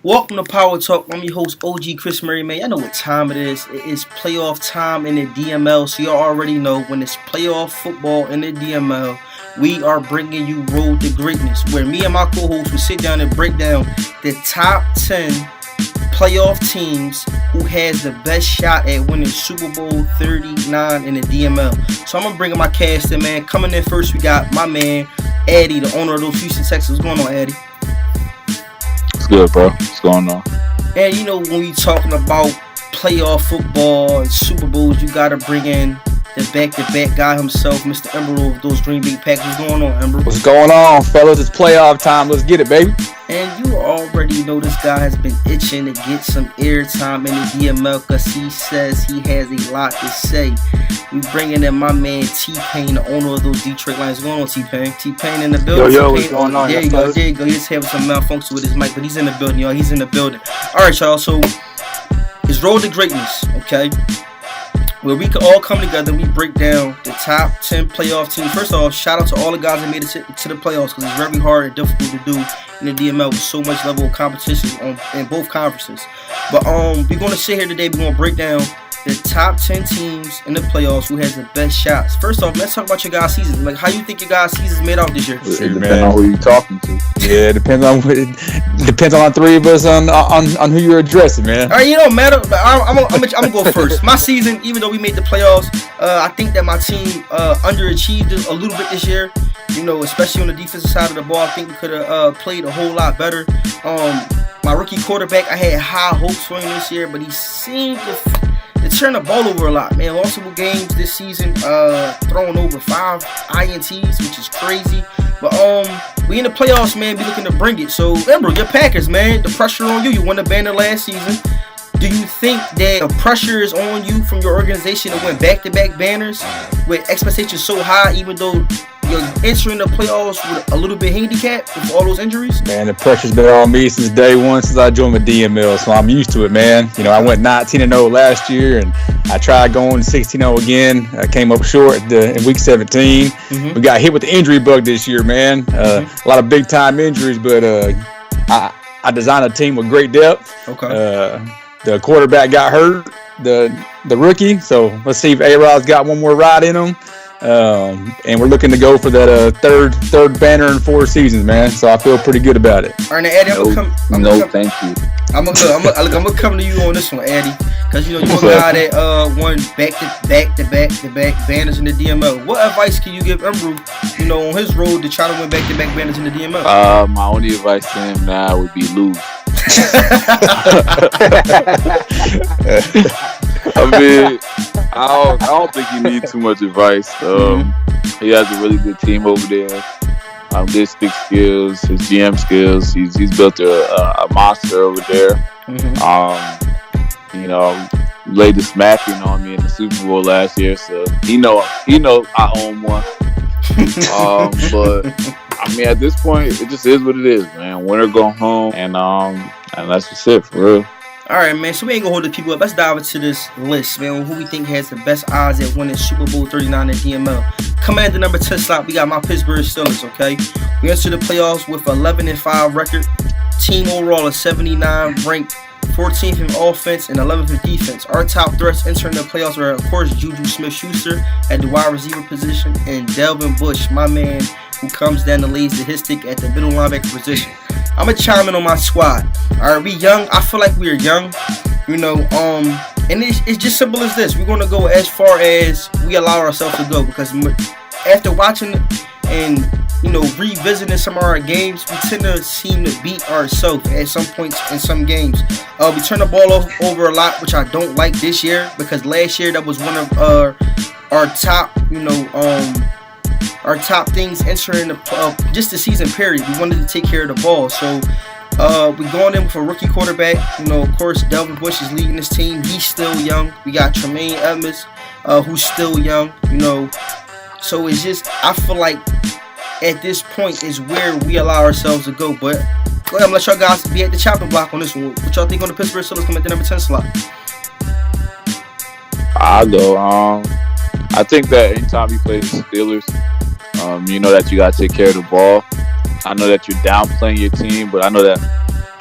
Welcome to Power Talk. I'm your host, OG Chris Murray, man. Y'all know what time it is. It is playoff time in the DML, so y'all already know when it's playoff football in the DML, we are bringing you Road to Greatness, where me and my co-host will sit down and break down the top 10 playoff teams who has the best shot at winning Super Bowl 39 in the DML. So I'm going to bring in my cast in, man. Coming in first, we got my man, Eddie, the owner of those Houston Texans. What's going on, Eddie? Good, bro. What's going on? And you know, when we talking about playoff football and Super Bowls, you gotta bring in the back-to-back guy himself, Mr. Ember of those Green Bay Packers. What's going on, Ember? What's going on, fellas? It's playoff time. Let's get it, baby. And you already know this guy has been itching to get some airtime in the DML because he says he has a lot to say. We bringing in my man T-Pain, the owner of those Detroit Lions. What's going on, T-Pain? T-Pain in the building. Yo, what's going on? There you go. He's having some malfunction with his mic, but he's in the building, y'all. He's in the building. All right, y'all. So it's Road to Greatness, okay? Where we can all come together and we break down the top 10 playoff teams. First off, shout out to all the guys that made it to the playoffs because it's very hard and difficult to do in the DML with so much level of competition in both conferences. But we're going to sit here today. We're going to break down the top 10 teams in the playoffs who has the best shots. First off, let's talk about your guys' season. Like, how you think your guys' season's made out this year? It depends on who you're talking to. Yeah, it depends on the three of us on who you're addressing, man. All right, you don't matter. But I'm gonna go first. My season, even though we made the playoffs, I think that my team underachieved a little bit this year. You know, especially on the defensive side of the ball, I think we could have played a whole lot better. My rookie quarterback, I had high hopes for him this year, but he seemed to turn the ball over a lot, man. Lost several games this season, throwing over 5 INTs, which is crazy. But we in the playoffs, man. Be looking to bring it. So remember, your Packers, man. The pressure on you. You won the banner last season. Do you think that the pressure is on you from your organization to win back-to-back banners with expectations so high, even though you're entering the playoffs with a little bit handicapped with all those injuries? Man, the pressure's been on me since day one, since I joined the DML, so I'm used to it, man. You know, I went 19-0 last year, and I tried going 16-0 again. I came up short in week 17. Mm-hmm. We got hit with the injury bug this year, man. A lot of big-time injuries, but I designed a team with great depth. Okay. The quarterback got hurt, the rookie, so let's see if A-Rod's got one more ride in him. And we're looking to go for that third banner in 4 seasons, man. So I feel pretty good about it. All right, now, Eddie, thank you. I'm gonna come to you on this one, Eddie, because you know you're a guy that won back-to-back banners in the DML. What advice can you give Emru, you know, on his road to try to win back-to-back banners in the DML? My only advice to him now would be lose. I mean, I don't think you need too much advice. He has a really good team over there. His stick skills, his GM skills. He's built a monster over there. You know, laid the smacking on me in the Super Bowl last year, so he know I own one. But I mean, at this point, it just is what it is, man. Winner go home, and that's just it for real. All right, man. So we ain't gonna hold the people up. Let's dive into this list, man. Who we think has the best odds at winning Super Bowl 39 in DML? Coming at the number 10 slot, we got my Pittsburgh Steelers. Okay, we enter the playoffs with 11-5 record. Team overall is 79, ranked 14th in offense and 11th in defense. Our top threats entering the playoffs are, of course, Juju Smith-Schuster at the wide receiver position and Delvin Bush, my man, who comes down and lays the his stick at the middle linebacker position. I'm going to chime in on my squad. All right, we young. I feel like we're young, you know, and it's just simple as this. We're going to go as far as we allow ourselves to go because after watching and, you know, revisiting some of our games, we tend to seem to beat ourselves at some points in some games. We turn the ball over a lot, which I don't like this year because last year that was one of our top, you know, our top things entering just the season period. We wanted to take care of the ball. So we're going in with a rookie quarterback. You know, of course, Delvin Bush is leading this team. He's still young. We got Tremaine Edmonds, who's still young, you know. So it's just, I feel like at this point is where we allow ourselves to go. But go ahead, I'm going to let y'all guys be at the chopping block on this one. What y'all think on the Pittsburgh Steelers coming at the number 10 slot? I'll go. I think that anytime you play the Steelers, you know that you got to take care of the ball. I know that you're downplaying your team, but I know that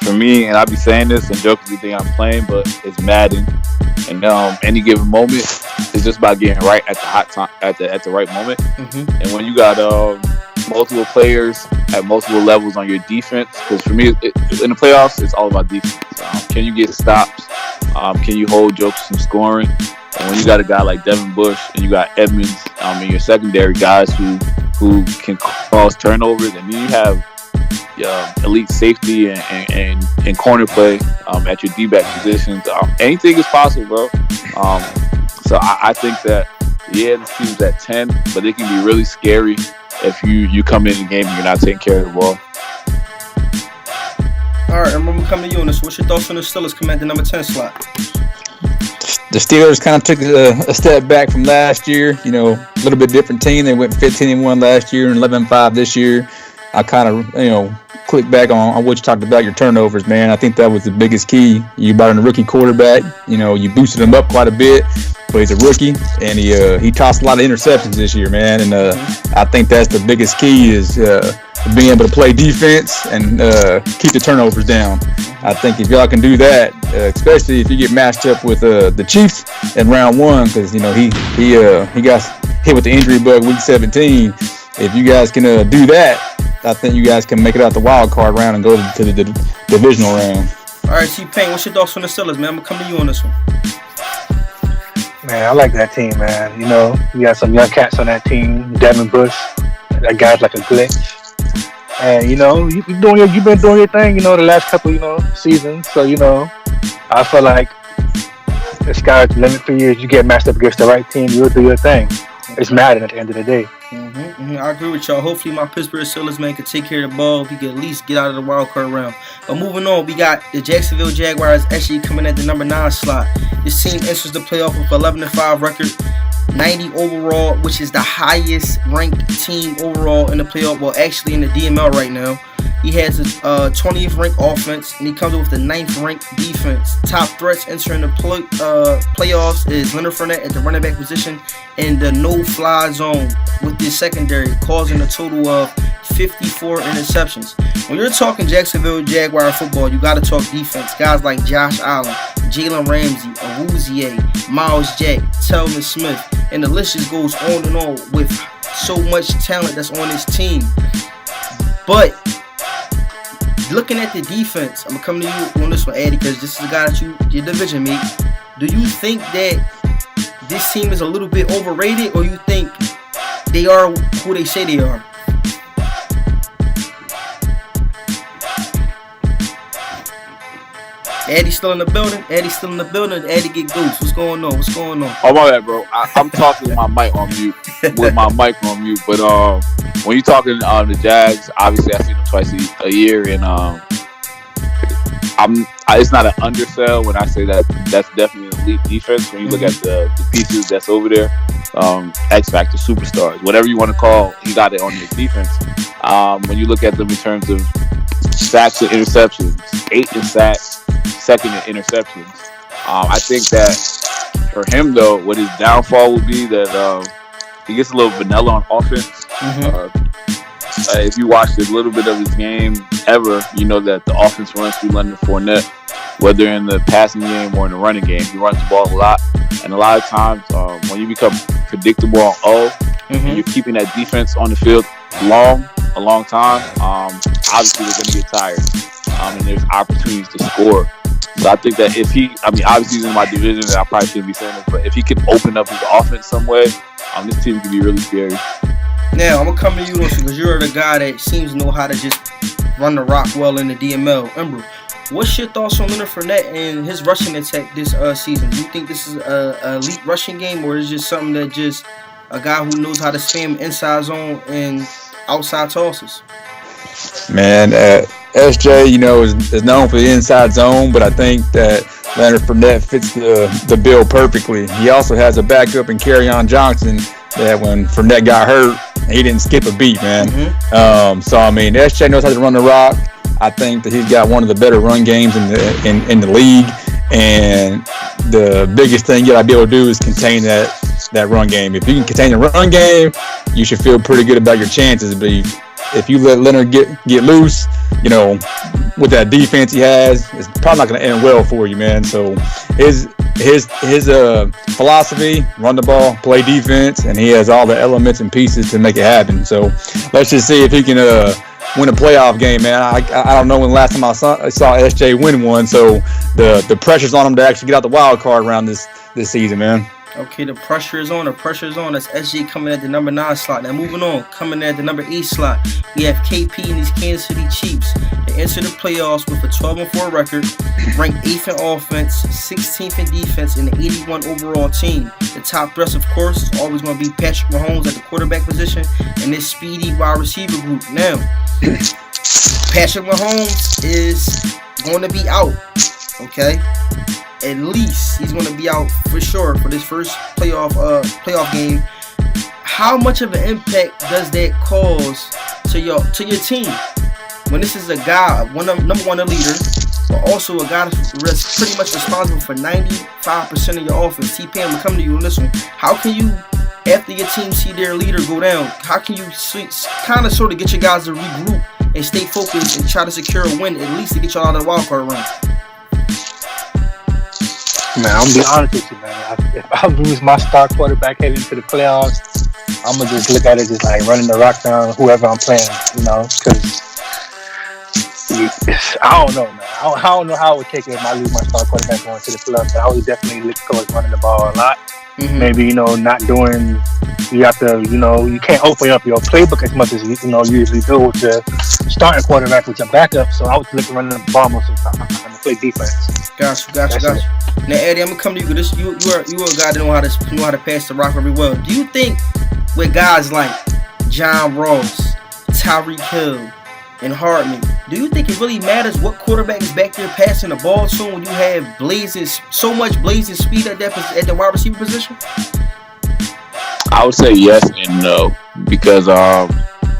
for me, and I be saying this and jokingly think I'm playing, but it's Madden. And any given moment is just about getting right at the hot time, at the right moment. Mm-hmm. And when you got multiple players at multiple levels on your defense, because for me, in the playoffs, it's all about defense. Can you get stops? Can you hold jokes from scoring? And when you got a guy like Devin Bush and you got Edmonds in your secondary, guys who can cause turnovers, and then you have elite safety and corner play at your D-back positions. Anything is possible, bro. So I think that, this team's at 10, but it can be really scary if you come in the game and you're not taking care of the ball. All right, I'm going to come to you on this. What's your thoughts on the Steelers coming at the number 10 slot? The Steelers kind of took a step back from last year. A little bit different team. They went 15-1 last year and 11-5 this year. I kind of, click back on what you talked about, your turnovers, man. I think that was the biggest key. You brought in a rookie quarterback. You boosted him up quite a bit, but he's a rookie, and he tossed a lot of interceptions this year, man. And I think that's the biggest key is being able to play defense and keep the turnovers down. I think if y'all can do that, especially if you get matched up with the Chiefs in round 1, because he got hit with the injury bug week 17. If you guys can do that, I think you guys can make it out the wild card round and go to the divisional round. All right, T-Pain, what's your thoughts on the Steelers, man? I'm going to come to you on this one. Man, I like that team, man. You got some young cats on that team. Devin Bush, that guy's like a glitch. And, you've been doing your thing, the last couple, seasons. So, I feel like the sky's the limit for you. You get matched up against the right team, you'll do your thing. It's Madden at the end of the day. I agree with y'all. Hopefully my Pittsburgh Steelers, man, can take care of the ball. We can at least get out of the wild card round. But moving on, we got the Jacksonville Jaguars actually coming at the number 9 slot. This team enters the playoff with 11-5 record, 90 overall, which is the highest ranked team overall in the playoff. Well, actually in the DML right now. He has a 20th ranked offense, and he comes with the 9th ranked defense. Top threats entering the playoffs is Leonard Fournette at the running back position and the no-fly zone with this secondary, causing a total of 54 interceptions. When you're talking Jacksonville Jaguar football, you got to talk defense. Guys like Josh Allen, Jalen Ramsey, Awuzie, Miles Jack, Telvin Smith, and the list just goes on and on with so much talent that's on this team. But looking at the defense, I'm going to come to you on this one, Eddie, because this is the guy that your division mate. Do you think that this team is a little bit overrated, or you think they are who they say they are? Eddie's still in the building. Eddie get goose. What's going on? Oh, my bad, bro. I'm talking with my mic on mute. But when you're talking the Jags, obviously I see them twice a year, and it's not an undersell when I say that that's definitely an elite defense. When you look at the pieces that's over there, X Factor, superstars, whatever you want to call, he got it on his defense. When you look at them in terms of sacks and interceptions, 8 in sacks, 2nd in interceptions. I think that for him, though, what his downfall would be that he gets a little vanilla on offense. If you watched a little bit of his game ever, you know that the offense runs through Leonard Fournette, whether in the passing game or in the running game. He runs the ball a lot. And a lot of times when you become predictable on O, and you're keeping that defense on the field a long time, obviously they're going to get tired. And there's opportunities to score. So I think that obviously he's in my division, and I probably shouldn't be saying this, but if he can open up his offense some way, this team can be really scary. Now, I'm going to come to you, because you're the guy that seems to know how to just run the rock well in the DML. Embro, what's your thoughts on Leonard Fournette and his rushing attack this season? Do you think this is an elite rushing game, or is it just something that just a guy who knows how to spam inside zone and outside tosses? Man, SJ, is known for the inside zone, but I think that Leonard Fournette fits the bill perfectly. He also has a backup in Kerryon Johnson that when Fournette got hurt, he didn't skip a beat, man. SJ knows how to run the rock. I think that he's got one of the better run games in the league, and the biggest thing you gotta be able to do is contain that run game. If you can contain the run game, you should feel pretty good about your chances. But if you let Leonard get loose, you know, with that defense he has, it's probably not going to end well for you, man. So his philosophy: run the ball, play defense, and he has all the elements and pieces to make it happen. So let's just see if he can win a playoff game, man. I don't know when the last time I saw SJ win one. So the pressure's on him to actually get out the wild card round this season, man. Okay, the pressure is on. That's SJ coming at the number 9 slot. Now moving on, coming at the number 8 slot, we have KP and these Kansas City Chiefs. They enter the playoffs with a 12-4 record, ranked 8th in offense, 16th in defense, and an 81 overall team. The top threats, of course, is always going to be Patrick Mahomes at the quarterback position and this speedy wide receiver group. Now, Patrick Mahomes is going to be out, okay? At least he's going to be out for sure for this first playoff game. How much of an impact does that cause to your team when this is a guy, number one, a leader, but also a guy that's pretty much responsible for 95% of your offense? T-Pam, we'll come to you on this one. How can you, after your team see their leader go down, how can you kind of sort of get your guys to regroup and stay focused and try to secure a win, at least to get y'all out of the wild card round? Man, I'm gonna be honest with you, man. If I lose my star quarterback heading into the playoffs, I'm gonna just look at it just like running the rock down whoever I'm playing, you know, because I don't know, man. I don't know how it would take it if I lose my star quarterback going to the playoffs, but I would definitely look towards running the ball a lot. Mm-hmm. Maybe, you know, not doing, you have to, you know, you can't open up your playbook as much as you know you usually do with your starting quarterback with your backup. So I was looking running the ball most of the time. I'm gonna play defense. Got you. Now, Eddie, I'm gonna come to you because you are a guy that know how to pass the rock very well. Do you think with guys like John Ross, Tyreek Hill, and Hardman, do you think it really matters what quarterback is back there passing the ball to when you have so much blazing speed at the wide receiver position? I would say yes and no, because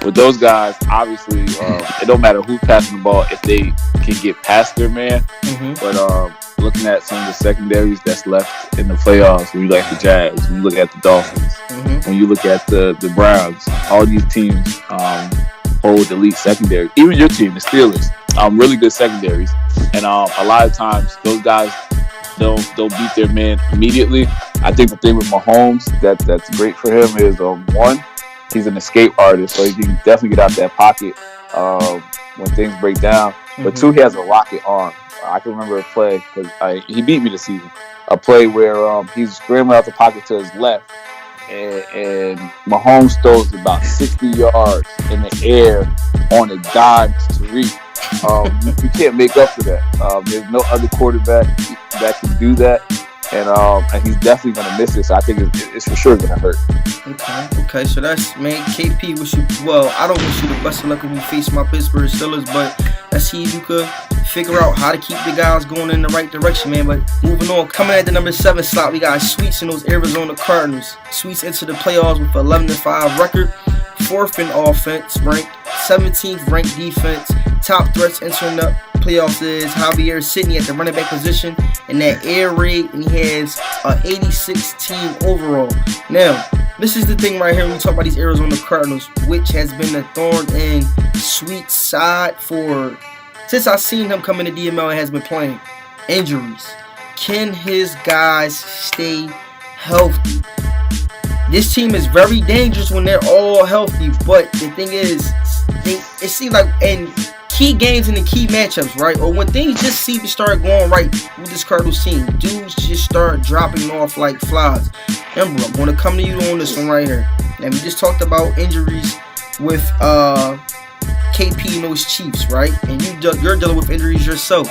with those guys, obviously, it don't matter who's passing the ball if they can get past their man. Mm-hmm. But looking at some of the secondaries that's left in the playoffs, when you look at the Jags, when you look at the Dolphins, mm-hmm. when you look at the Browns, all these teams hold elite secondary. Even your team, the Steelers, really good secondaries. And a lot of times, those guys don't beat their man immediately. I think the thing with Mahomes that's great for him is one, he's an escape artist, so he can definitely get out that pocket when things break down. Mm-hmm. But two, he has a rocket arm. I can remember a play because he beat me this season. A play where he's scrambling out the pocket to his left, and Mahomes throws about 60 yards in the air on a dime to Tariq. You can't make up for that. There's no other quarterback that can do that. And he's definitely going to miss it, so I think it's for sure going to hurt. Okay, so that's, man, KP, I don't wish you the best of luck when you face my Pittsburgh Steelers, but let's see if you could figure out how to keep the guys going in the right direction, man. But moving on, coming at the number 7 slot, we got Sweets and those Arizona Cardinals. Sweets enter the playoffs with 11-5 record, 4th in offense, ranked 17th ranked defense. Top threats entering the playoffs is Javier Sidney at the running back position and that air raid, and he has an 86 team overall. Now, this is the thing right here when we talk about these Arizona Cardinals, which has been a thorn in Sweet's side since I've seen him come in the DML and has been playing. Injuries. Can his guys stay healthy? This team is very dangerous when they're all healthy, but the thing is, it seems like in key games and the key matchups, right, or when things just seem to start going right with this Cardinals team, dudes just start dropping off like flies. Remember, I'm going to come to you on this one right here. And we just talked about injuries with KP and those Chiefs, right? And you're dealing with injuries yourself.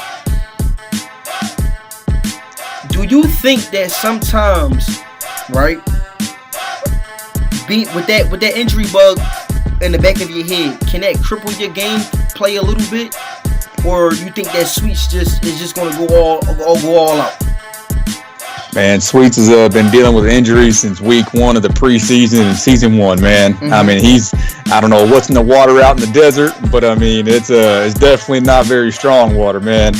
Do you think that sometimes, right, with that injury bug in the back of your head, can that cripple your game play a little bit, or you think that Sweets is just going to go all out? Man, Sweets has been dealing with injuries since week 1 of the preseason and season 1. Man, mm-hmm. I mean, I don't know what's in the water out in the desert, but I mean it's definitely not very strong water, man.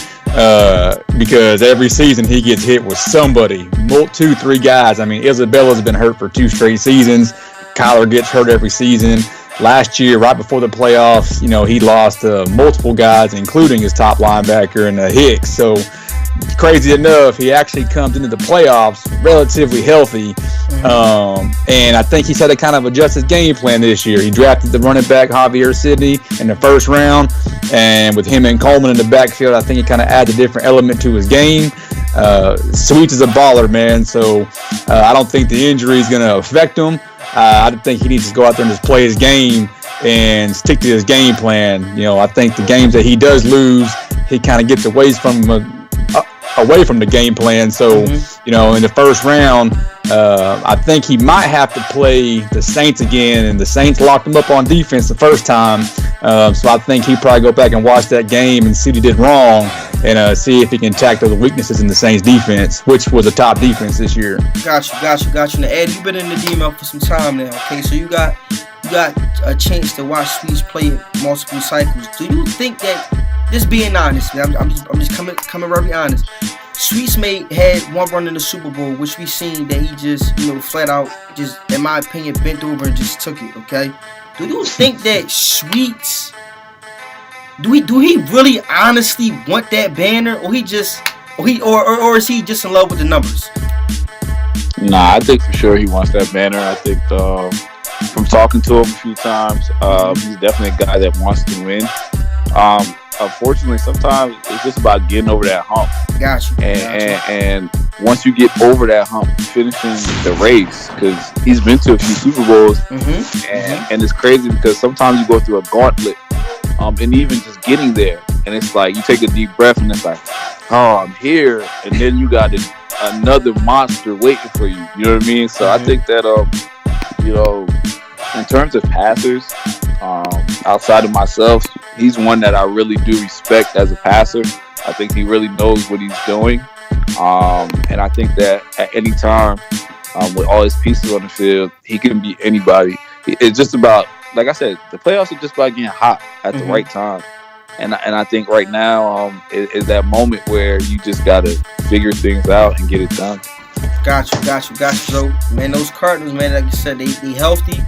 Because every season he gets hit with somebody, 2-3 guys. I mean, Isabella's been hurt for 2 straight seasons. Kyler gets hurt every season. last year, right before the playoffs, he lost multiple guys, including his top linebacker and Hicks. So crazy enough, he actually comes into the playoffs relatively healthy. And I think he's had to kind of adjust his game plan this year. He drafted the running back Javier Sidney in the first round, and with him and Coleman in the backfield, I think he kind of adds a different element to his game. Sweets is a baller, man, so I don't think the injury is going to affect him. I think he needs to go out there and just play his game and stick to his game plan. I think the games that he does lose, he kind of gets away from the game plan. So, in the first round, I think he might have to play the Saints again, and the Saints locked him up on defense the first time. So I think he'd probably go back and watch that game and see what he did wrong, and see if he can tackle the weaknesses in the Saints defense, which was a top defense this year. Got you. Now, Ed, you've been in the DML for some time now, okay? So you got a chance to watch Sweets play multiple cycles. Do you think that, just being honest, man, I'm just coming very honest, Sweets had one run in the Super Bowl, which we seen that he just, flat out, just, in my opinion, bent over and just took it, okay? Do you think that Sweets, do he really honestly want that banner, or or is he just in love with the numbers? Nah, I think for sure he wants that banner. I think from talking to him a few times, he's definitely a guy that wants to win. Unfortunately, sometimes it's just about getting over that hump. Gotcha. And once you get over that hump, finishing the race, because he's been to a few Super Bowls, and it's crazy because sometimes you go through a gauntlet, and even just getting there, and it's like you take a deep breath, and it's like, oh, I'm here, and then you got another monster waiting for you. You know what I mean? So I think that in terms of passers, outside of myself, he's one that I really do respect as a passer. I think he really knows what he's doing. And I think that at any time, with all his pieces on the field, he can beat anybody. It's just about, like I said, the playoffs are just about getting hot at the right time. And I think right now is that moment where you just got to figure things out and get it done. Got you. So, man, those Cardinals, man, like you said, they healthy.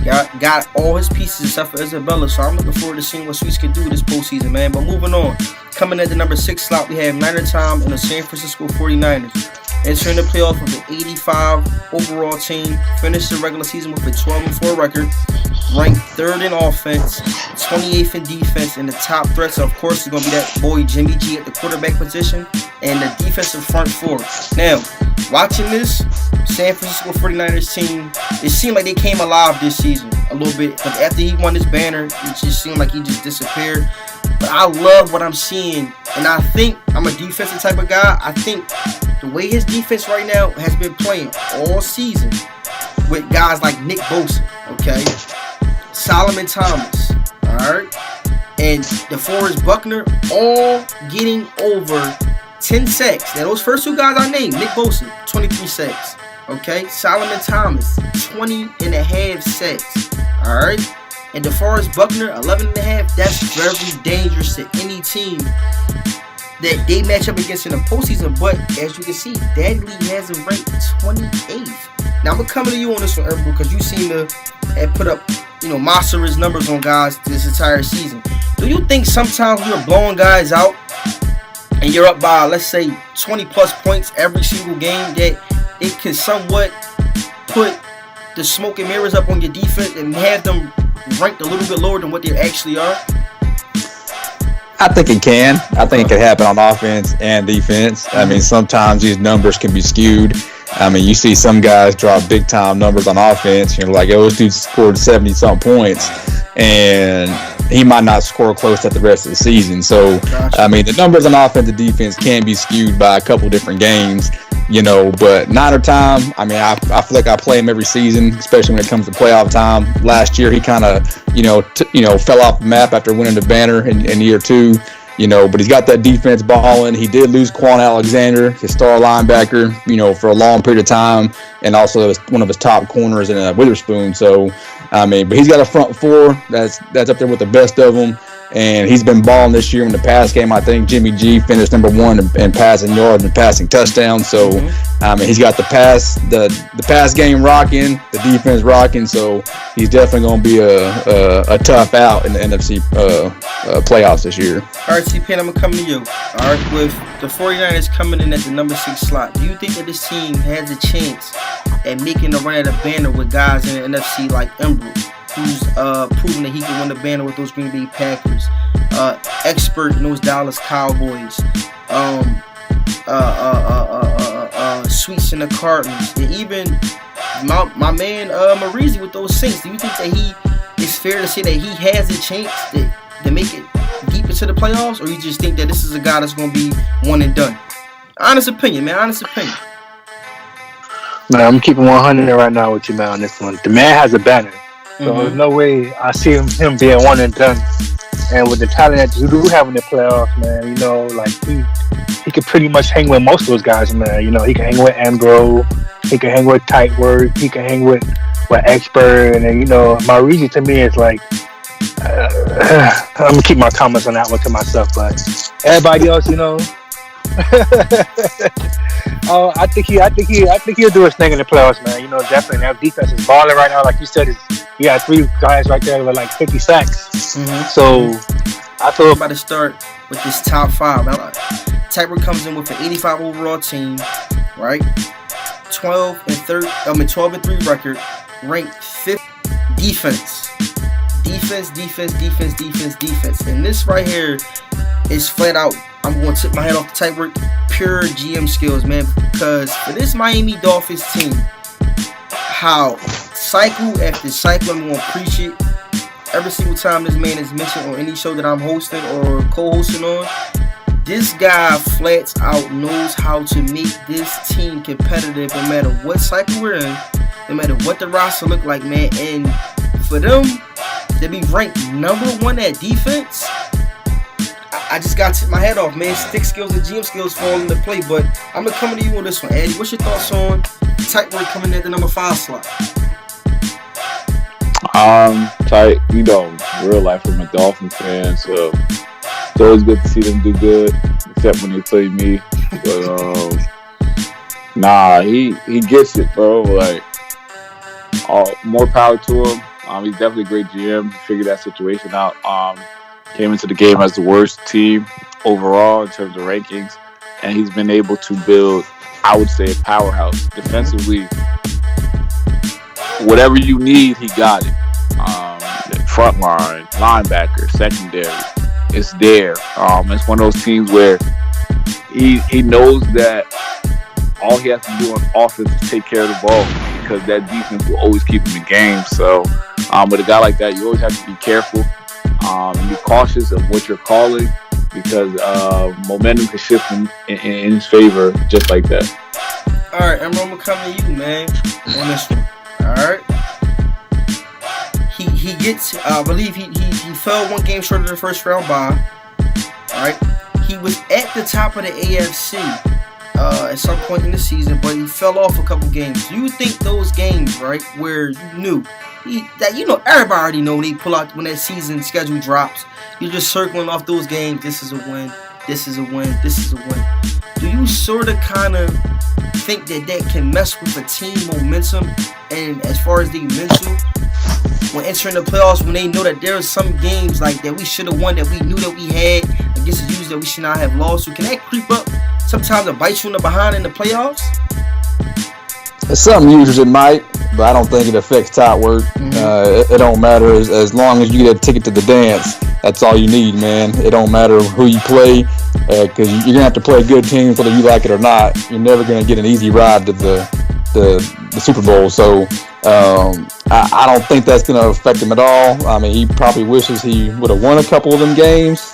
Got all his pieces except for Isabella. So I'm looking forward to seeing what Sweets can do this postseason, man. But moving on. Coming at the number 6 slot, we have Niner Tom and the San Francisco 49ers. Entering the playoff with an 85 overall team. Finished the regular season with a 12-4 record. Ranked 3rd in offense, 28th in defense, and the top threats, of course, is going to be that boy Jimmy G at the quarterback position and the defensive front four. Now, watching this San Francisco 49ers team, it seemed like they came alive this season a little bit. But after he won this banner, it just seemed like he just disappeared. But I love what I'm seeing, and I think I'm a defensive type of guy. I think the way his defense right now has been playing all season with guys like Nick Bosa, okay? Solomon Thomas, all right, and DeForest Buckner, all getting over 10 sacks. Now, those first two guys I named, Nick Bosa, 23 sacks, okay? Solomon Thomas, 20.5 sacks, all right? And DeForest Buckner, 11.5. That's very dangerous to any team that they match up against in the postseason. But as you can see, Daddy Lee has him ranked 28th. Now, I'm going to come to you on this one, Erbil, because you seem to have put up, monstrous numbers on guys this entire season. Do you think sometimes you're blowing guys out and you're up by, let's say, 20-plus points every single game, that it could somewhat put the smoke and mirrors up on your defense and have them ranked a little bit lower than what they actually are? I think it can. I think it could happen on offense and defense. I mean, sometimes these numbers can be skewed. I mean, you see some guys drop big-time numbers on offense. You're like, oh, this dude scored 70-something points, and he might not score close at the rest of the season. So, I mean, the numbers on offense and defense can be skewed by a couple different games, but Niner time, I mean, I feel like I play him every season, especially when it comes to playoff time. Last year, he kind of, fell off the map after winning the banner in year 2. But he's got that defense balling. He did lose Quan Alexander, his star linebacker, for a long period of time, and also one of his top corners in Witherspoon. So, I mean, but he's got a front four that's up there with the best of them. and he's been balling this year in the pass game. I think Jimmy G finished number 1 in passing yards and passing touchdowns. So, he's got the pass game rocking, the defense rocking. So he's definitely going to be a tough out in the NFC playoffs this year. All right, T-Pain, I'm going to come to you. All right, with the 49ers coming in at the number 6 slot, do you think that this team has a chance at making a run at a banner with guys in the NFC like Embrew, who's proven that he can win the banner with those Green Bay Packers, expert in those Dallas Cowboys, Sweets in the Cardinals, and even my man Marizi with those Saints? Do you think that it's fair to say that he has a chance to make it deep into the playoffs, or you just think that this is a guy that's going to be one and done? Honest opinion, man. Honest opinion. Man, I'm keeping 100 right now with you, man, on this one. The man has a banner. So there's no way I see him being one and done. And with the talent that you do have in the playoffs, man, you know, like he could pretty much hang with most of those guys, man. You know, he can hang with Ambro, he can hang with Tight Work, he can hang with Expert, and then, you know, Marizi to me is like, I'm gonna keep my comments on that one to myself, but everybody else, you know, I think he'll do his thing in the playoffs, man. You know, definitely. That defense is balling right now. Like you said, you got 3 guys right there with like 50 sacks. So I feel about to start with this top 5. Typer comes in with an 85 overall team, right? 12 and 3 record, ranked 5th. Defense. And this right here is flat out, I'm going to tip my head off the type work, pure GM skills, man, because for this Miami Dolphins team, how cycle after cycle, I'm going to preach it every single time this man is mentioned on any show that I'm hosting or co-hosting on. This guy flats out knows how to make this team competitive no matter what cycle we're in, no matter what the roster look like, man. And for them to be ranked number 1 at defense, I just got to tip my head off, man. Stick skills and GM skills fall into play. But I'm going to come to you on this one, Eddie. What's your thoughts on Tight Work coming at the number 5 slot? Tight, you know, real life, I'm a Dolphin fan, so it's always good to see them do good, except when they play me. But nah, he gets it, bro. Like, more power to him. He's definitely a great GM. He figured that situation out. Came into the game as the worst team overall in terms of rankings, and he's been able to build, I would say, a powerhouse defensively. Whatever you need, he got it. Front line, linebacker, secondary, it's there. It's one of those teams where he knows that all he has to do on offense is take care of the ball, because that defense will always keep him in games. So with a guy like that, you always have to be careful and be cautious of what you're calling, because momentum can shift in his favor just like that. All right, I'm going to come to you, man, on this one. All right. He gets, I believe he fell 1 game short of the first round bye. All right. He was at the top of the AFC at some point in the season, but he fell off a couple games. Do you think those games, right, where you knew that, you know, everybody already know they pull out when that season schedule drops, you're just circling off those games. This is a win. This is a win. This is a win. Do you sort of kind of think that can mess with a team momentum, and as far as the mental, when entering the playoffs, when they know that there are some games like that we should have won, that we knew that we had against the U's that we should not have lost? So can that creep up sometimes to bite you in the behind in the playoffs? Some users it might, but I don't think it affects top work. It don't matter as long as you get a ticket to the dance. That's all you need, man. It don't matter who you play, because you're gonna have to play good teams whether you like it or not. You're never gonna get an easy ride to the Super Bowl. So I don't think that's gonna affect him at all. I mean, he probably wishes he would have won a couple of them games,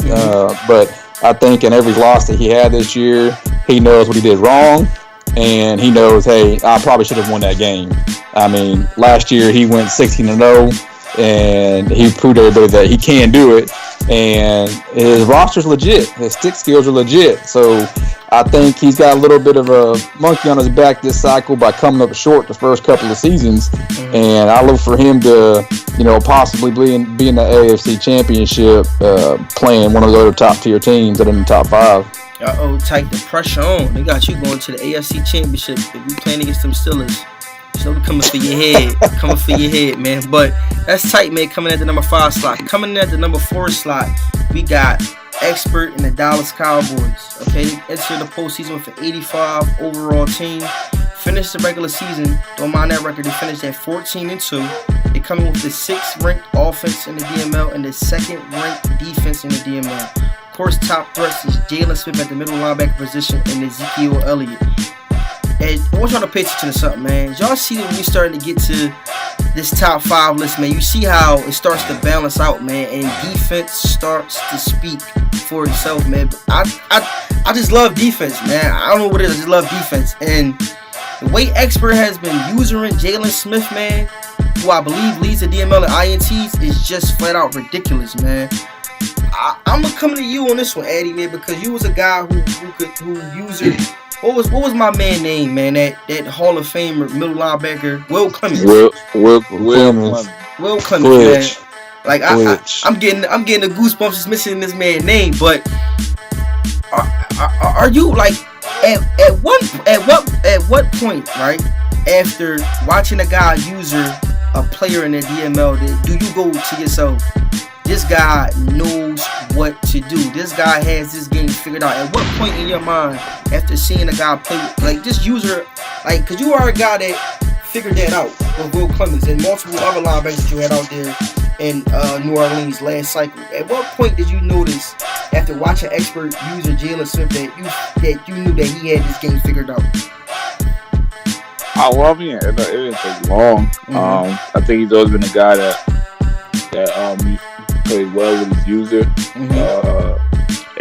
but I think in every loss that he had this year, he knows what he did wrong. And he knows, hey, I probably should have won that game. I mean, last year he went 16-0, and he proved to everybody that he can do it. And his roster's legit. His stick skills are legit. So I think he's got a little bit of a monkey on his back this cycle by coming up short the first couple of seasons, and I look for him to, possibly be in the AFC Championship, playing one of the other top tier teams that are in the top 5. Tight, the pressure on. They got you going to the AFC Championship if you playing against them Steelers. So coming for your head, man. But that's tight, man. Coming at the number 5 slot. Coming at the number 4 slot, we got Expert in the Dallas Cowboys. Okay, entered the postseason with an 85 overall team. Finished the regular season. Don't mind that record. They finished at 14-2. They coming with the 6th ranked offense in the DML and the 2nd ranked defense in the DML. Of course, top threats is Jalen Smith at the middle linebacker position and Ezekiel Elliott. And I want y'all to pay attention to something, man. Y'all see when we starting to get to this top 5 list, man, you see how it starts to balance out, man, and defense starts to speak for itself, man. I just love defense, man. I don't know what it is. I just love defense. And the way Expert has been using Jalen Smith, man, who I believe leads the DML and INTs, is just flat out ridiculous, man. I'm gonna come to you on this one, Addy, man, because you was a guy who used it. What was my man name, man? That Hall of Famer middle linebacker, Will Clemens. Will Clemens. Will Clemens, man. Like I'm getting the goosebumps just missing this man's name. But are you like at what point, right? After watching a guy a player in the DML, do you go to yourself, this guy knows what to do. This guy has this game figured out. At what point in your mind, after seeing a guy play, like this user, like, because you are a guy that figured that out with Will Clemens and multiple other linebackers that you had out there in New Orleans last cycle. At what point did you notice, after watching Expert user Jalen Smith, that you knew that he had this game figured out? Oh, well, I mean, it didn't take long. I think he's always been a guy that plays well with his user,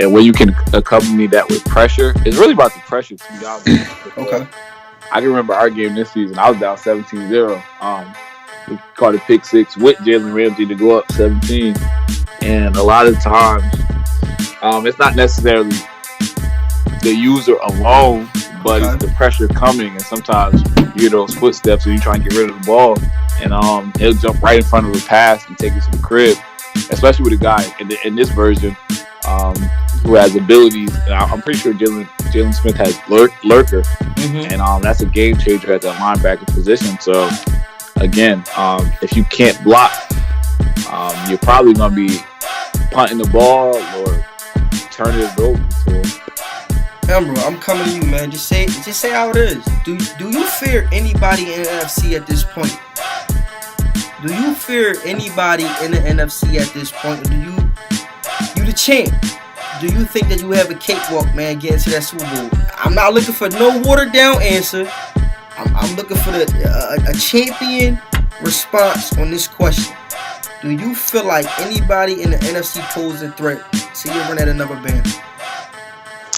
and when you can accompany that with pressure, it's really about the pressure, to be honest. Okay. I can remember our game this season. I was down 17-0. We caught a pick 6 with Jalen Ramsey to go up 17, and a lot of times, it's not necessarily the user alone, but it's the pressure coming, and sometimes you hear those footsteps and you try and get rid of the ball, and he'll jump right in front of the pass and take it to the crib. Especially with a guy in this version who has abilities. And I'm pretty sure Jalen Smith has lurker, and that's a game changer at the linebacker position. So again, if you can't block, you're probably gonna be punting the ball or turning it over. So, Bro, I'm coming to you, man. Just say how it is. Do you fear anybody in the NFC at this point? Do you fear anybody in the NFC at this point? Or you the champ? Do you think that you have a cakewalk, man, getting to that Super Bowl? I'm not looking for no watered down answer. I'm looking for a champion response on this question. Do you feel like anybody in the NFC poses a threat to you run at another banner?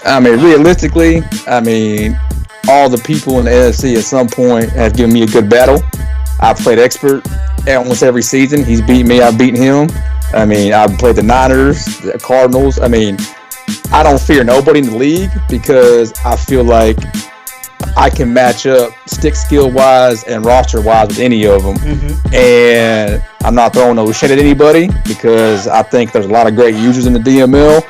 I mean, realistically, all the people in the NFC at some point have given me a good battle. I've played Expert almost every season. He's beaten me. I've beaten him. I've played the Niners, the Cardinals. I don't fear nobody in the league because I feel like I can match up stick skill wise and roster wise with any of them. And I'm not throwing no shit at anybody because I think there's a lot of great users in the DML,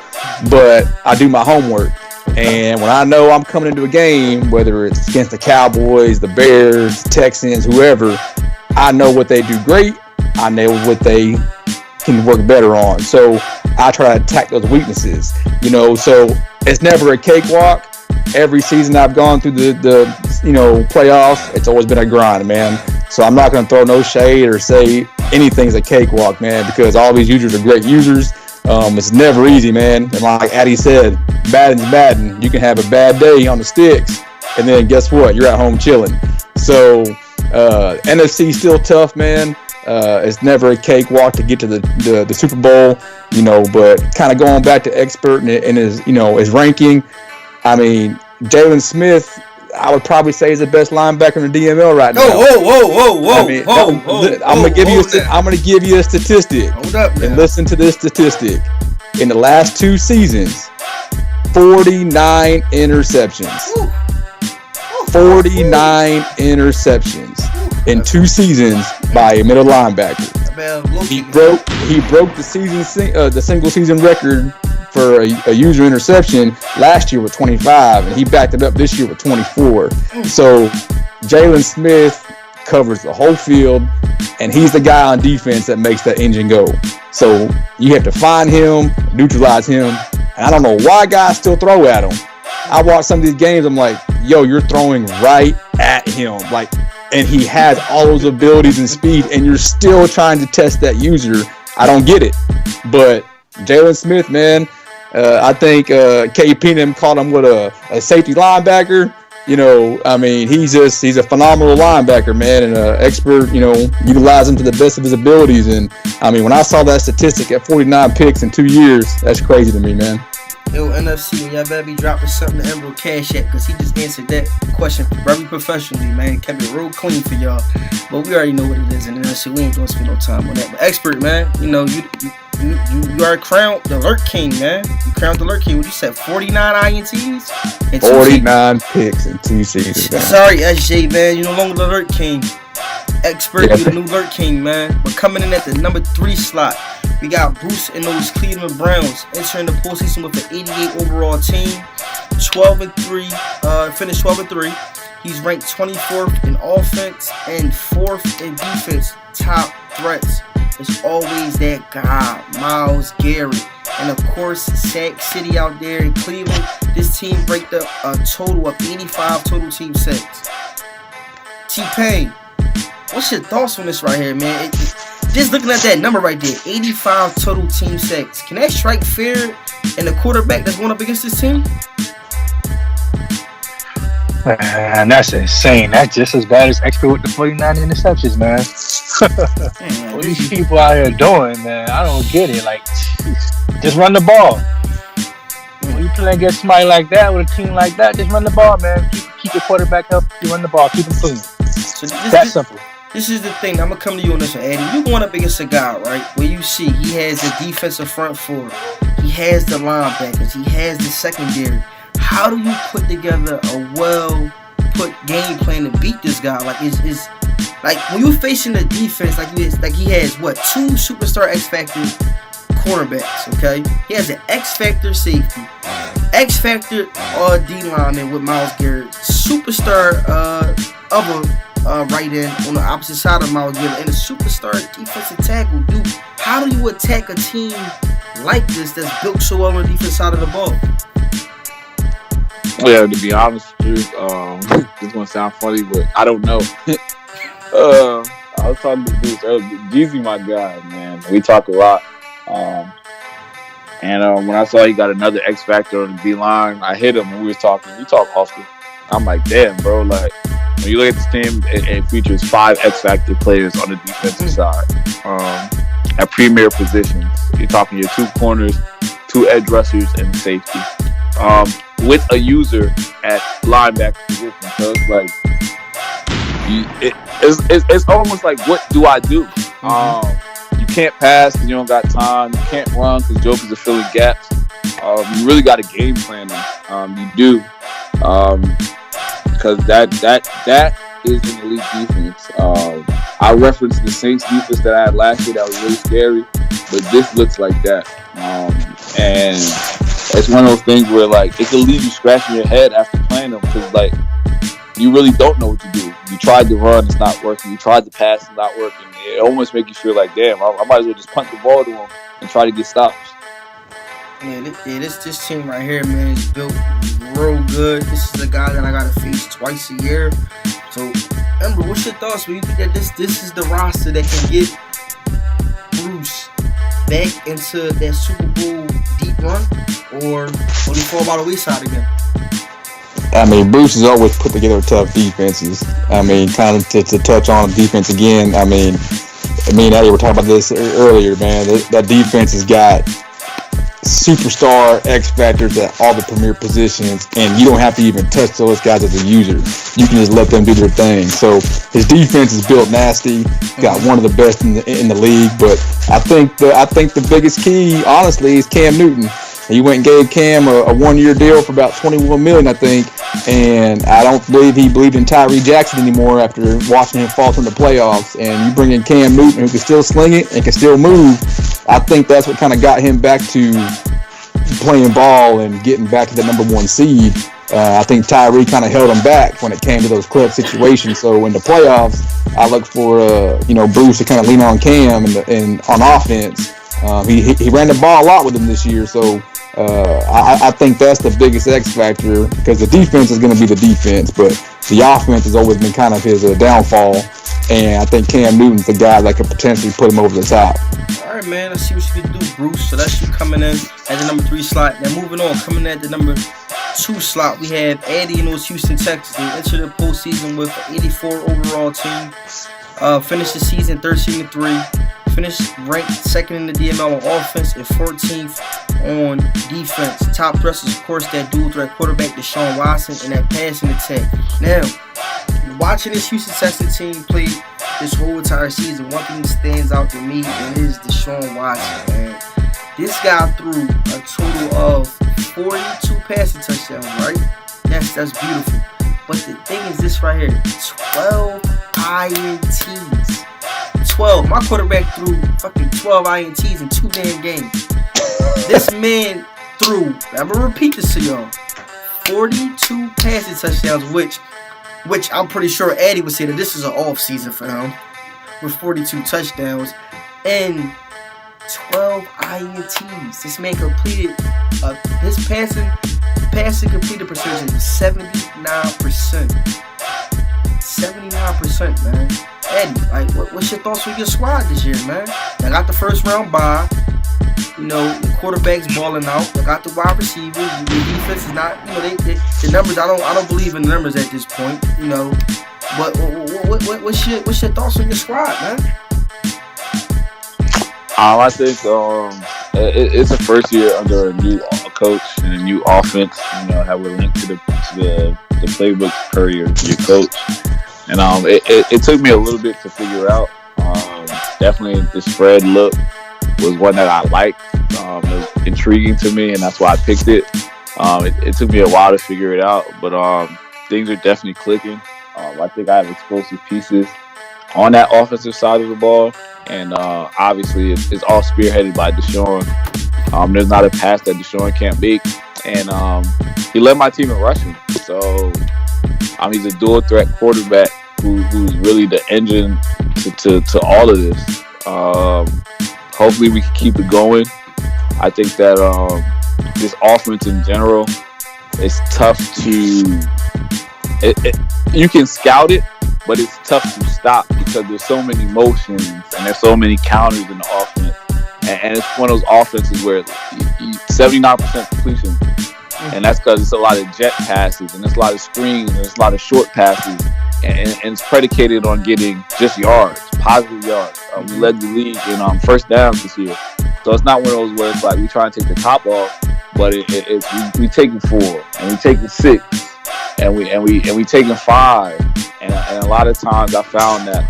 but I do my homework. And when I know I'm coming into a game, whether it's against the Cowboys, the Bears, Texans, whoever, I know what they do great. I know what they can work better on. So I try to attack those weaknesses. So it's never a cakewalk. Every season I've gone through the playoffs, it's always been a grind, man. So I'm not going to throw no shade or say anything's a cakewalk, man, because all these users are great users. It's never easy, man. And like Addy said, Madden's Madden. You can have a bad day on the sticks, and then guess what? You're at home chilling. So NFC still tough, man. It's never a cakewalk to get to the Super Bowl, but kind of going back to Expert and his ranking. Jalen Smith, I would probably say is the best linebacker in the DML right now. I'm gonna give you a statistic. Hold up, man. And listen to this statistic. In the last 2 seasons, 49 interceptions. 49 interceptions in 2 seasons by a middle linebacker. He broke the single season record for a user interception last year with 25, and he backed it up this year with 24. So Jalen Smith covers the whole field, and he's the guy on defense that makes that engine go. So you have to find him, neutralize him, and I don't know why guys still throw at him. I watch some of these games, I'm like, yo, you're throwing right at him. Like, and he has all those abilities and speed, and you're still trying to test that user. I don't get it. But Jalen Smith, man, I think KP and him called him a safety linebacker. You know, I mean, he's a phenomenal linebacker, man, and an expert, you know, utilize him to the best of his abilities. And I mean, when I saw that statistic at 49 picks in 2 years, that's crazy to me, man. Yo, NFC, y'all better be dropping something to Emerald Cash at, because he just answered that question very professionally, man. Kept it real clean for y'all. But we already know what it is in NFC. We ain't gonna spend no time on that. But expert, man, you know, you are crowned the Lurk King, man. You crowned the Lurk King. What you said, 49 INTs? 49 picks in 2 seasons, man. Sorry, SJ, man. You no longer the Lurk King. Expert, you the new Lurk King, man. But coming in at the number 3 slot, we got Bruce and those Cleveland Browns entering the postseason with an 88 overall team, 12-3, finished 12-3. He's ranked 24th in offense and 4th in defense. Top threats is always that guy, Myles Garrett. And of course, Sack City out there in Cleveland. This team raked up a total of 85 total team sacks. T-Pain, what's your thoughts on this right here, man? Just looking at that number right there, 85 total team sacks. Can that strike fear in the quarterback that's going up against this team? Man, that's insane. That's just as bad as expert with the 49 interceptions, man. What these people out here doing, man, I don't get it. Like, just run the ball. When you play against somebody like that, with a team like that, just run the ball, man. Keep your quarterback up. You run the ball. Keep him clean. So that's simple. This is the thing. I'm going to come to you on this one, Eddie. You going up against a guy, right, where you see he has the defensive front four. He has the linebackers. He has the secondary. How do you put together a well-put game plan to beat this guy? Like, is like when you're facing the defense, like he has, 2 superstar X-Factor cornerbacks, okay? He has an X-Factor safety, X-Factor D-lineman with Myles Garrett, superstar right end on the opposite side of Myles Garrett, and a superstar defensive tackle. Dude, how do you attack a team like this that's built so well on the defensive side of the ball? Yeah, to be honest with you, this is going to sound funny, but I don't know. I was talking to Bruce earlier. Jeezy, my guy, man. We talk a lot. And when I saw he got another X Factor on the D-line, I hit him and we was talking. We talk often. I'm like, damn, bro. Like, when you look at this team, it features 5 X Factor players on the defensive side at premier positions. You're talking your 2 corners, 2 edge rushers, and safety. With a user at linebacker position. So it's like, it's almost like, what do I do? You can't pass because you don't got time. You can't run because jokers are filling gaps. You really got a game plan. You do. Because that is an elite defense. I referenced the Saints defense that I had last year that was really scary, but this looks like that. And it's one of those things where, like, it can leave you scratching your head after playing them because, like, you really don't know what to do. You tried to run, it's not working. You tried to pass, it's not working. It almost makes you feel like, damn, I might as well just punt the ball to him and try to get stops. Yeah, this team right here, man, is built real good. This is a guy that I got to face twice a year. So, Ember, what's your thoughts when you think that this is the roster that can get Bruce back into that Super Bowl deep run, or will he fall by the wayside again? I mean, Bruce has always put together tough defenses. I mean, kind of to touch on defense again, I mean, Eddie, we're talking about this earlier, man. That defense has got superstar X factors at all the premier positions, and you don't have to even touch those guys as a user. You can just let them do their thing. So his defense is built nasty. Got one of the best in the league. But I think the biggest key, honestly, is Cam Newton. He went and gave Cam a 1-year deal for about $21 million, I think. And I don't believe he believed in Tyree Jackson anymore after watching him falter in the playoffs. And you bring in Cam Newton, who can still sling it and can still move. I think that's what kind of got him back to playing ball and getting back to the number 1 seed. I think Tyree kind of held him back when it came to those clutch situations. So in the playoffs, I look for Bruce to kind of lean on Cam and on offense. He ran the ball a lot with him this year, so I think that's the biggest X factor, because the defense is going to be the defense, but the offense has always been kind of his downfall, and I think Cam Newton's the guy that could potentially put him over the top. All right, man, let's see what you can do, Bruce. So that's you coming in at the number 3 slot. Now moving on, coming in at the number 2 slot, we have Eddie and those Houston Texans. They entered the postseason with an 84 overall team. Finished the season 13-3. Finished ranked 2nd in the DML on offense and 14th on defense. Top thrusters, of course, that dual threat quarterback Deshaun Watson and that passing attack. Now, watching this Houston Texans team play this whole entire season, one thing that stands out to me is Deshaun Watson, man. This guy threw a total of 42 passing touchdowns, right? Yes, that's beautiful. But the thing is this right here, 12 INTs. 12. My quarterback threw fucking 12 INTs in 2 damn games. This man threw, I'm going to repeat this to y'all, 42 passing touchdowns, which I'm pretty sure Eddie would say that this is an off season for him, with 42 touchdowns and 12 INTs. This man completed his passing completed percentage is 79%. 79%, man. Eddie, like, what's your thoughts on your squad this year, man? They got the first round bye. You know, the quarterback's balling out. They got the wide receivers. The defense is not, you know, the numbers. I don't believe in the numbers at this point. You know, but what's your thoughts on your squad, man? I think it's a first year under a new coach and a new offense. You know, how we're linked to the playbook per your coach. And it took me a little bit to figure out. Definitely the spread look was one that I liked. It was intriguing to me, and that's why I picked it. It took me a while to figure it out, but things are definitely clicking. I think I have explosive pieces on that offensive side of the ball, and obviously it's all spearheaded by Deshaun. There's not a pass that Deshaun can't make, and he led my team in rushing. So he's a dual threat quarterback who's really the engine to all of this. Hopefully we can keep it going. I think that this offense in general is tough to. You can scout it, but it's tough to stop because there's so many motions and there's so many counters in the offense, and it's one of those offenses where 79% completion, and that's because it's a lot of jet passes and it's a lot of screens and it's a lot of short passes, and it's predicated on getting just yards, positive yards. We led the league in first downs this year, so it's not one of those where it's like we try and take the top off, but it's we taking 4 and we taking 6 and we taking 5, and a lot of times I found that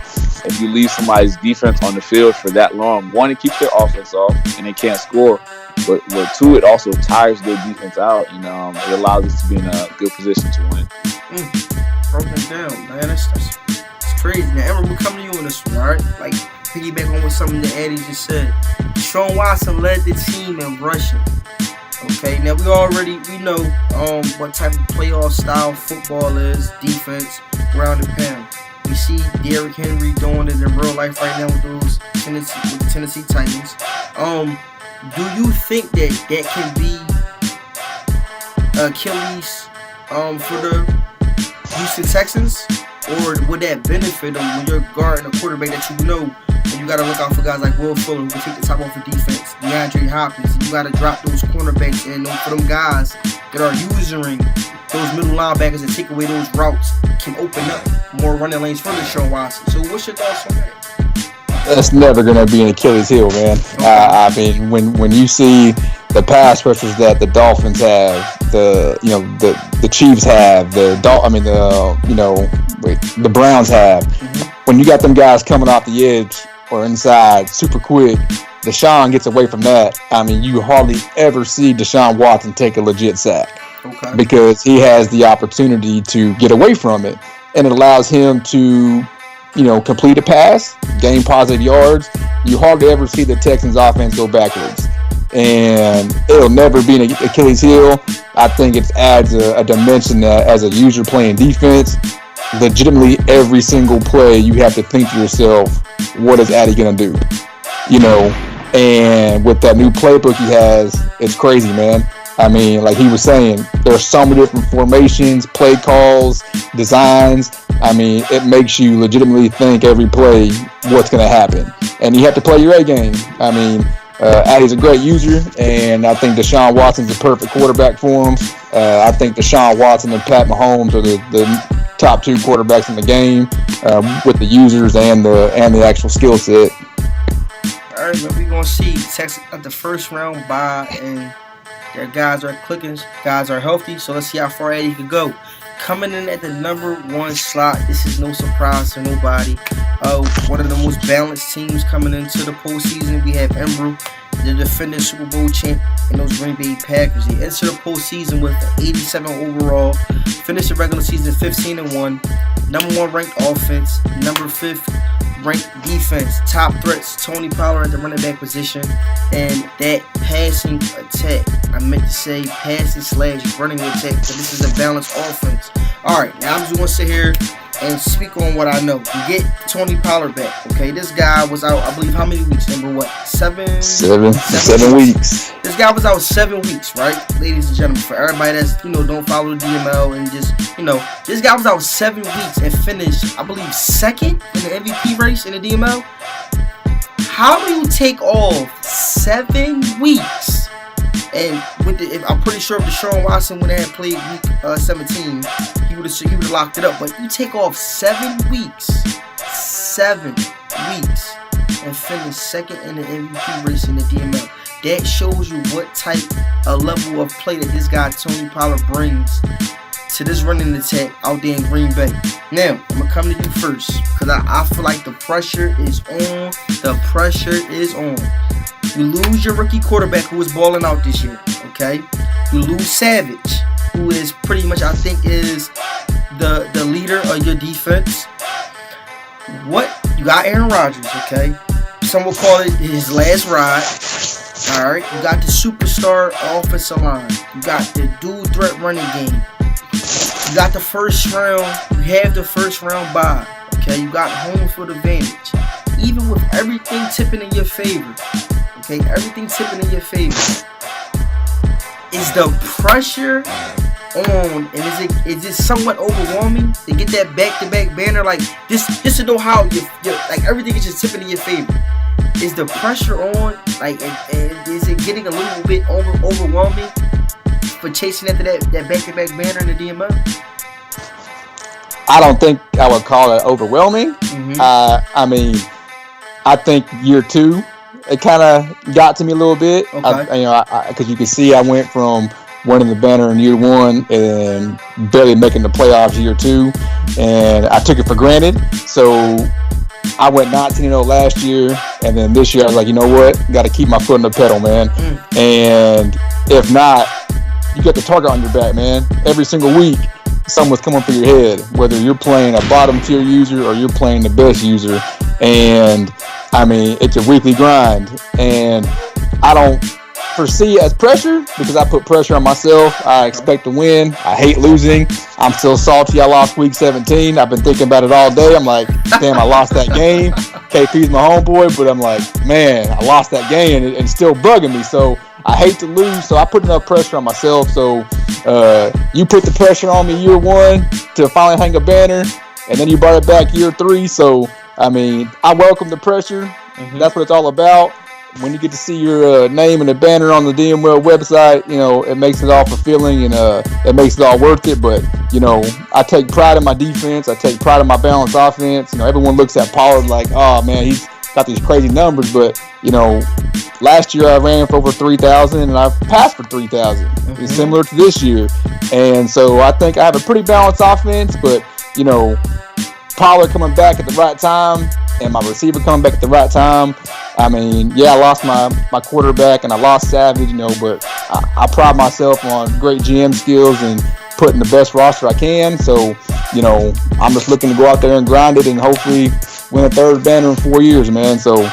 if you leave somebody's defense on the field for that long, 1, it keeps their offense off and they can't score, but 2, it also tires their defense out, and it allows us to be in a good position to win. Broken down, man. That's crazy. Now, Emma, we're coming to you on this one, right? Like, piggyback on what something that Eddie just said. Deshaun Watson led the team in rushing. Okay, now we know what type of playoff style football is, defense, ground and pound. We see Derrick Henry doing it in real life right now with the Tennessee Titans. Do you think that can be Achilles for the Houston Texans, or would that benefit them when you're guarding a quarterback that you know, and you got to look out for guys like Will Fuller who can take the top off the defense, DeAndre Hopkins, and you got to drop those cornerbacks and for them guys that are using those middle linebackers and take away those routes can open up more running lanes for Deshaun Watson. So what's your thoughts on that? That's never going to be an Achilles heel, man. Okay. I mean, when you see the pass rushers that the Dolphins have, the Chiefs have, the Browns have. Mm-hmm. When you got them guys coming off the edge or inside super quick, Deshaun gets away from that, I mean, you hardly ever see Deshaun Watson take a legit sack. Okay. Because he has the opportunity to get away from it, and it allows him to, complete a pass, gain positive yards. You hardly ever see the Texans offense go backwards, and it'll never be an Achilles heel. I think it adds a dimension that as a user playing defense, legitimately every single play you have to think to yourself, what is Addy going to do? And with that new playbook he has, it's crazy, man. I mean, like he was saying, there's so many different formations, play calls, designs. I mean, it makes you legitimately think every play what's going to happen. And you have to play your A game. I mean, Addy's a great user, and I think Deshaun Watson's a perfect quarterback for him. I think Deshaun Watson and Pat Mahomes are the top two quarterbacks in the game with the users and the actual skill set. All right, man, we're going to see Texas at the first round bye, and their guys are clicking, guys are healthy, so let's see how far Addy could go. Coming in at the number 1 slot, this is no surprise to nobody. One of the most balanced teams coming into the postseason. We have Embrew, the defending Super Bowl champ, and those Green Bay Packers. They enter the postseason with 87 overall, finished the regular season 15-1, number 1 ranked offense, number 5th ranked defense. Top threats, Tony Pollard at the running back position, and that passing attack. I meant to say passing/running attack, so this is a balanced offense. Alright, now I'm just going to sit here and speak on what I know. You get Tony Pollard back, okay? This guy was out, I believe, how many weeks? Number what? 7 weeks. This guy was out 7 weeks, right? Ladies and gentlemen, for everybody that's, don't follow the DML and just, this guy was out 7 weeks and finished, I believe, 2nd in the MVP race in the DML. How do you take off 7 weeks? And I'm pretty sure if Deshaun Watson would have played week 17, he would have locked it up. But you take off 7 weeks, and finish 2nd in the MVP race in the DML. That shows you what type of level of play that this guy Tony Pollard brings to this running attack out there in Green Bay. Now, I'm going to come to you first, because I feel like the pressure is on. The pressure is on. You lose your rookie quarterback who was balling out this year, okay? You lose Savage, who is pretty much, I think, is the leader of your defense. You got Aaron Rodgers, okay? Some will call it his last ride. All right, you got the superstar offensive line. You got the dual threat running game. You got the first round. You have the first round bye, okay? You got home field advantage. Even with everything tipping in your favor, okay, everything tipping in your favor, is the pressure on, and is it somewhat overwhelming to get that back-to-back banner like this to know how you like everything is just tipping in your favor? Is the pressure on, like, and is it getting a little bit overwhelming for chasing after that back-to-back banner in the DML? I don't think I would call it overwhelming. I mean, I think year 2, it kind of got to me a little bit. Okay. Because you can see I went from winning the banner in year 1 and barely making the playoffs year 2, and I took it for granted. So I went 19-0 last year, and then this year I was like, you know what? Got to keep my foot on the pedal, man. And if not, you got the target on your back, man. Every single week, someone's coming for your head, whether you're playing a bottom tier user or you're playing the best user. And I mean, it's a weekly grind, and I don't foresee it as pressure because I put pressure on myself. I expect to win. I hate losing. I'm still salty I lost week 17. I've been thinking about it all day. I'm like, damn, I lost that game. KP's my homeboy, but I'm like, man, I lost that game, and it's still bugging me. So I hate to lose, so I put enough pressure on myself. So you put the pressure on me year 1 to finally hang a banner, and then you brought it back year 3. So I mean, I welcome the pressure. That's what it's all about. When you get to see your name and the banner on the DML website, it makes it all fulfilling, and it makes it all worth it. But, I take pride in my defense. I take pride in my balanced offense. Everyone looks at Pollard like, oh, man, he's got these crazy numbers. But, last year I ran for over 3,000, and I passed for 3,000. It's similar to this year. And so I think I have a pretty balanced offense, but, Pollard coming back at the right time and my receiver coming back at the right time, I mean, yeah, I lost my quarterback and I lost Savage, you know, but I pride myself on great GM skills and putting the best roster I can. So, you know, I'm just looking to go out there and grind it and hopefully win a third banner in 4 years, man. So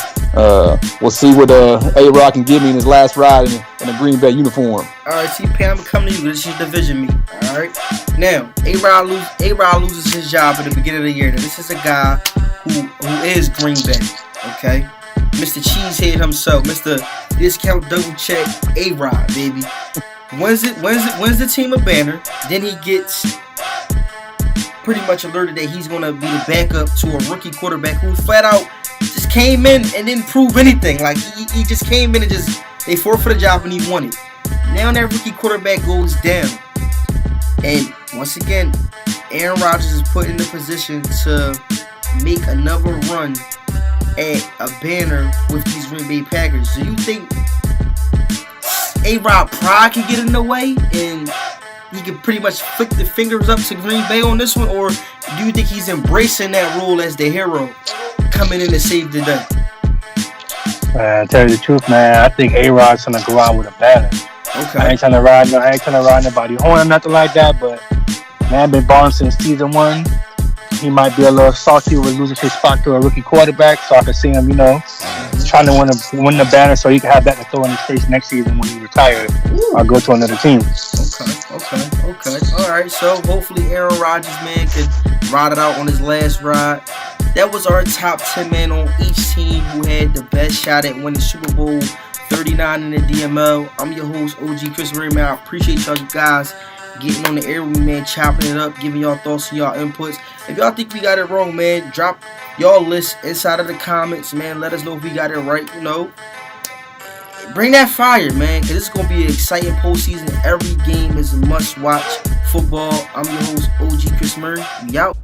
we'll see what A-Rod can give me in his last ride in a Green Bay uniform. All right, T-Pan, I'm coming to you. This is division meet. All right. Now, A-Rod loses his job at the beginning of the year. Now, this is a guy who is Green Bay. Okay. Mr. Cheesehead himself, Mr. Discount Double Check A-Rod, baby. Wins the team a banner, then he gets pretty much alerted that he's going to be the backup to a rookie quarterback who flat out just came in and didn't prove anything. Like, he just came in and they forfeited the job and he won it. Now that rookie quarterback goes down. And once again, Aaron Rodgers is put in the position to make another run at a banner with these Green Bay Packers. Do you think A-Rod pride can get in the way and he can pretty much flick the fingers up to Green Bay on this one? Or do you think he's embracing that role as the hero coming in to save the day? Tell you the truth, man, I think A-Rod's gonna go out with a banner. Okay. I ain't trying to ride nobody horn or nothing like that, but man, I've been balling since season 1. He might be a little salty with losing his spot to a rookie quarterback, so I can see him, you know, trying to win the banner so he can have that to throw in his face next season when he retired or go to another team. Okay. All right, so hopefully Aaron Rodgers, man, could ride it out on his last ride. That was our top 10 man on each team who had the best shot at winning Super Bowl 39 in the DML. I'm your host, OG Chris Murray, man. I appreciate y'all guys getting on the air with me, man, chopping it up, giving y'all thoughts and y'all inputs. If y'all think we got it wrong, man, drop y'all list inside of the comments, man. Let us know if we got it right, you know. Bring that fire, man, because it's going to be an exciting postseason. Every game is a must-watch football. I'm your host, OG Chris Murray. We out.